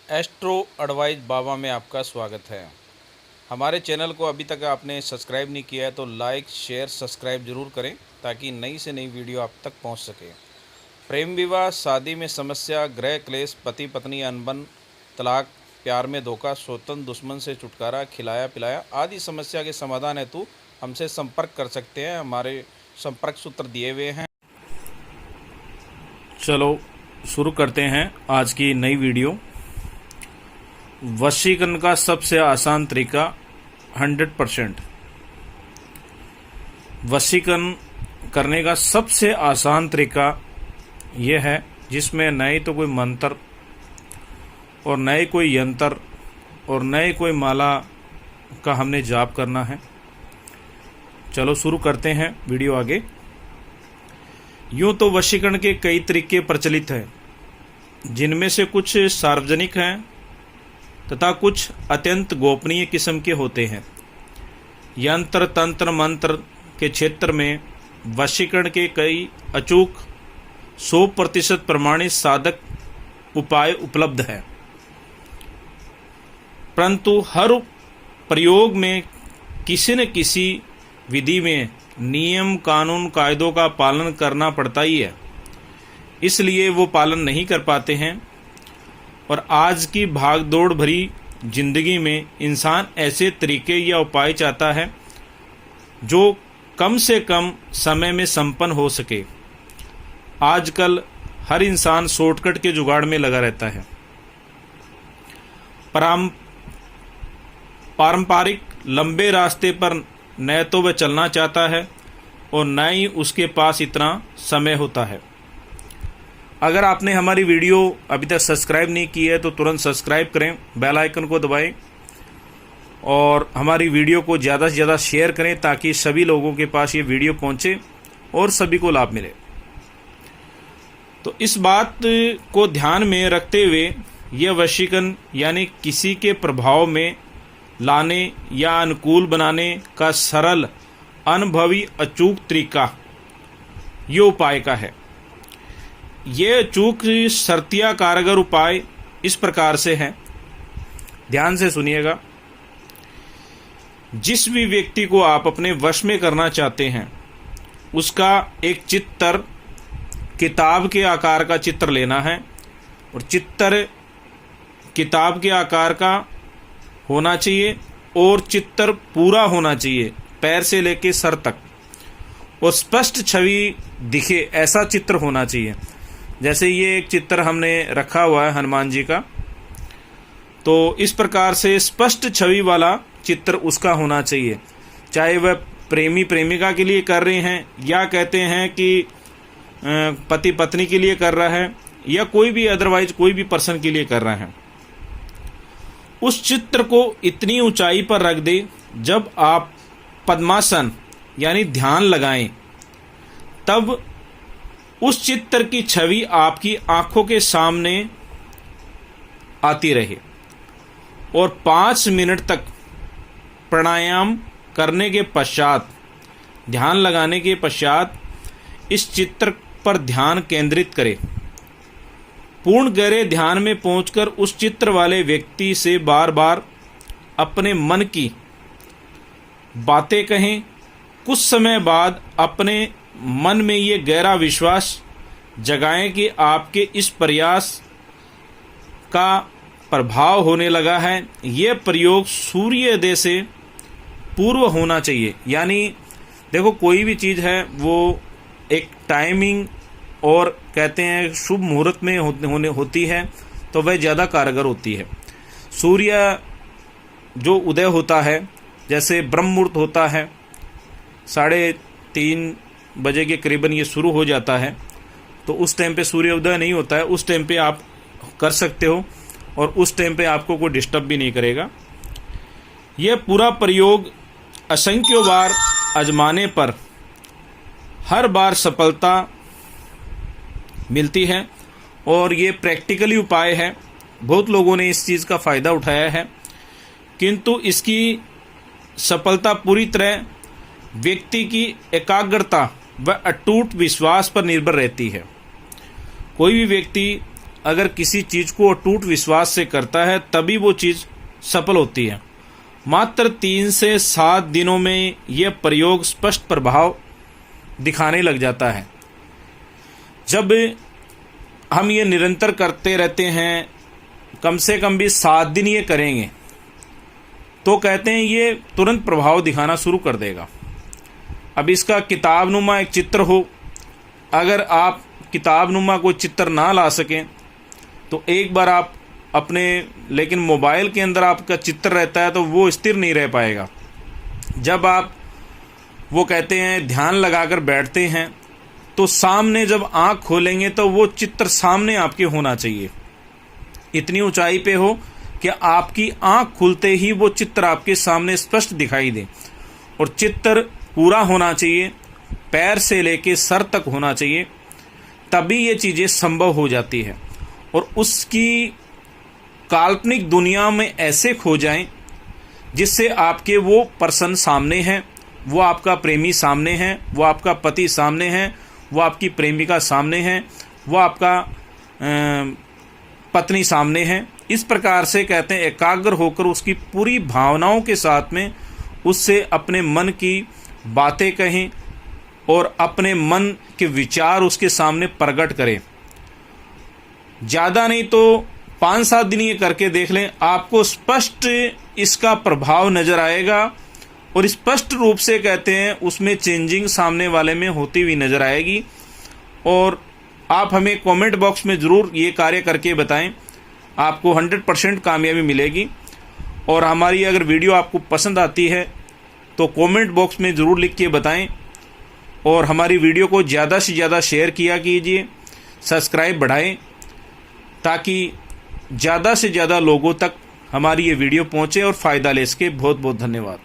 Astro advice बाबा में आपका स्वागत है। हमारे चैनल को अभी तक आपने सब्सक्राइब नहीं किया है तो लाइक शेयर सब्सक्राइब ज़रूर करें ताकि नई से नई वीडियो आप तक पहुंच सके। प्रेम विवाह, शादी में समस्या, गृह क्लेश, पति पत्नी अनबन, तलाक, प्यार में धोखा, स्वतंत्र दुश्मन से छुटकारा, खिलाया पिलाया आदि समस्या के समाधान हेतु हमसे संपर्क कर सकते हैं। हमारे संपर्क सूत्र दिए हुए हैं। चलो शुरू करते हैं आज की नई वीडियो। वशीकरण का सबसे आसान तरीका 100%। वशीकरण करने का सबसे आसान तरीका यह है जिसमें न ही तो कोई मंत्र और न ही कोई यंत्र और न ही कोई माला का हमने जाप करना है। चलो शुरू करते हैं वीडियो आगे। यूँ तो वशीकरण के कई तरीके प्रचलित हैं, जिनमें से कुछ सार्वजनिक हैं तथा कुछ अत्यंत गोपनीय किस्म के होते हैं। यंत्र तंत्र मंत्र के क्षेत्र में वशीकरण के कई अचूक 100% प्रमाणित साधक उपाय उपलब्ध हैं, परंतु हर प्रयोग में किसी न किसी विधि में नियम कानून कायदों का पालन करना पड़ता ही है, इसलिए वो पालन नहीं कर पाते हैं। और आज की भागदौड़ भरी जिंदगी में इंसान ऐसे तरीके या उपाय चाहता है जो कम से कम समय में संपन्न हो सके। आजकल हर इंसान शॉर्टकट के जुगाड़ में लगा रहता है। पारंपरिक लंबे रास्ते पर न तो वह चलना चाहता है और न ही उसके पास इतना समय होता है। अगर आपने हमारी वीडियो अभी तक सब्सक्राइब नहीं की है तो तुरंत सब्सक्राइब करें, बेल आइकन को दबाएं और हमारी वीडियो को ज़्यादा से ज़्यादा शेयर करें ताकि सभी लोगों के पास ये वीडियो पहुंचे और सभी को लाभ मिले। तो इस बात को ध्यान में रखते हुए यह वशीकरण यानी किसी के प्रभाव में लाने या अनुकूल बनाने का सरल अनुभवी अचूक तरीका ये उपाय का है। ये अचूक शर्तिया कारगर उपाय इस प्रकार से है, ध्यान से सुनिएगा। जिस भी व्यक्ति को आप अपने वश में करना चाहते हैं उसका एक चित्र किताब के आकार का चित्र लेना है और चित्र किताब के आकार का होना चाहिए और चित्र पूरा होना चाहिए पैर से लेकर सर तक और स्पष्ट छवि दिखे ऐसा चित्र होना चाहिए। जैसे ये एक चित्र हमने रखा हुआ है हनुमान जी का, तो इस प्रकार से स्पष्ट छवि वाला चित्र उसका होना चाहिए। चाहे वह प्रेमी प्रेमिका के लिए कर रहे हैं या कहते हैं कि पति पत्नी के लिए कर रहा है या कोई भी अदरवाइज कोई भी पर्सन के लिए कर रहा है। उस चित्र को इतनी ऊंचाई पर रख दे जब आप पद्मासन यानी ध्यान लगाएं तब उस चित्र की छवि आपकी आंखों के सामने आती रहे और 5 मिनट तक प्राणायाम करने के पश्चात, ध्यान लगाने के पश्चात इस चित्र पर ध्यान केंद्रित करें। पूर्ण गहरे ध्यान में पहुंचकर उस चित्र वाले व्यक्ति से बार बार अपने मन की बातें कहें। कुछ समय बाद अपने मन में ये गहरा विश्वास जगाएं कि आपके इस प्रयास का प्रभाव होने लगा है। यह प्रयोग सूर्योदय से पूर्व होना चाहिए। यानी देखो, कोई भी चीज़ है वो एक टाइमिंग और कहते हैं शुभ मुहूर्त में होती है तो वह ज़्यादा कारगर होती है। सूर्य जो उदय होता है, जैसे ब्रह्म मुहूर्त होता है 3:30 बजे के करीबन ये शुरू हो जाता है, तो उस टाइम पे सूर्योदय नहीं होता है। उस टाइम पे आप कर सकते हो और उस टाइम पे आपको कोई डिस्टर्ब भी नहीं करेगा। यह पूरा प्रयोग असंख्य बार आजमाने पर हर बार सफलता मिलती है और ये प्रैक्टिकली उपाय है। बहुत लोगों ने इस चीज़ का फ़ायदा उठाया है, किंतु इसकी सफलता पूरी तरह व्यक्ति की एकाग्रता व अटूट विश्वास पर निर्भर रहती है। कोई भी व्यक्ति अगर किसी चीज़ को अटूट विश्वास से करता है तभी वो चीज़ सफल होती है। मात्र 3 से 7 दिनों में यह प्रयोग स्पष्ट प्रभाव दिखाने लग जाता है। जब हम ये निरंतर करते रहते हैं, कम से कम भी 7 दिन ये करेंगे, तो कहते हैं ये तुरंत प्रभाव दिखाना शुरू कर देगा। अब इसका किताबनुमा एक चित्र हो, अगर आप किताबनुमा कोई चित्र ना ला सकें तो एक बार आप अपने, लेकिन मोबाइल के अंदर आपका चित्र रहता है तो वो स्थिर नहीं रह पाएगा। जब आप वो कहते हैं ध्यान लगाकर बैठते हैं तो सामने जब आँख खोलेंगे तो वो चित्र सामने आपके होना चाहिए, इतनी ऊंचाई पे हो कि आपकी आँख खुलते ही वो चित्र आपके सामने स्पष्ट दिखाई दे। और चित्र पूरा होना चाहिए, पैर से लेके सर तक होना चाहिए, तभी ये चीज़ें संभव हो जाती है। और उसकी काल्पनिक दुनिया में ऐसे खो जाएं जिससे आपके वो पर्सन सामने हैं, वो आपका प्रेमी सामने है, वो आपका पति सामने है, वो आपकी प्रेमिका सामने है, वो आपका पत्नी सामने है। इस प्रकार से कहते हैं एकाग्र होकर उसकी पूरी भावनाओं के साथ में उससे अपने मन की बातें कहें और अपने मन के विचार उसके सामने प्रकट करें। ज़्यादा नहीं तो 5-7 दिन ये करके देख लें, आपको स्पष्ट इसका प्रभाव नज़र आएगा और स्पष्ट रूप से कहते हैं उसमें चेंजिंग सामने वाले में होती हुई नज़र आएगी। और आप हमें कमेंट बॉक्स में ज़रूर ये कार्य करके बताएं, आपको 100% कामयाबी मिलेगी। और हमारी अगर वीडियो आपको पसंद आती है तो कमेंट बॉक्स में ज़रूर लिख के बताएं और हमारी वीडियो को ज़्यादा से ज़्यादा शेयर किया कीजिए, सब्सक्राइब बढ़ाएं ताकि ज़्यादा से ज़्यादा लोगों तक हमारी ये वीडियो पहुँचे और फ़ायदा ले सके। बहुत बहुत धन्यवाद।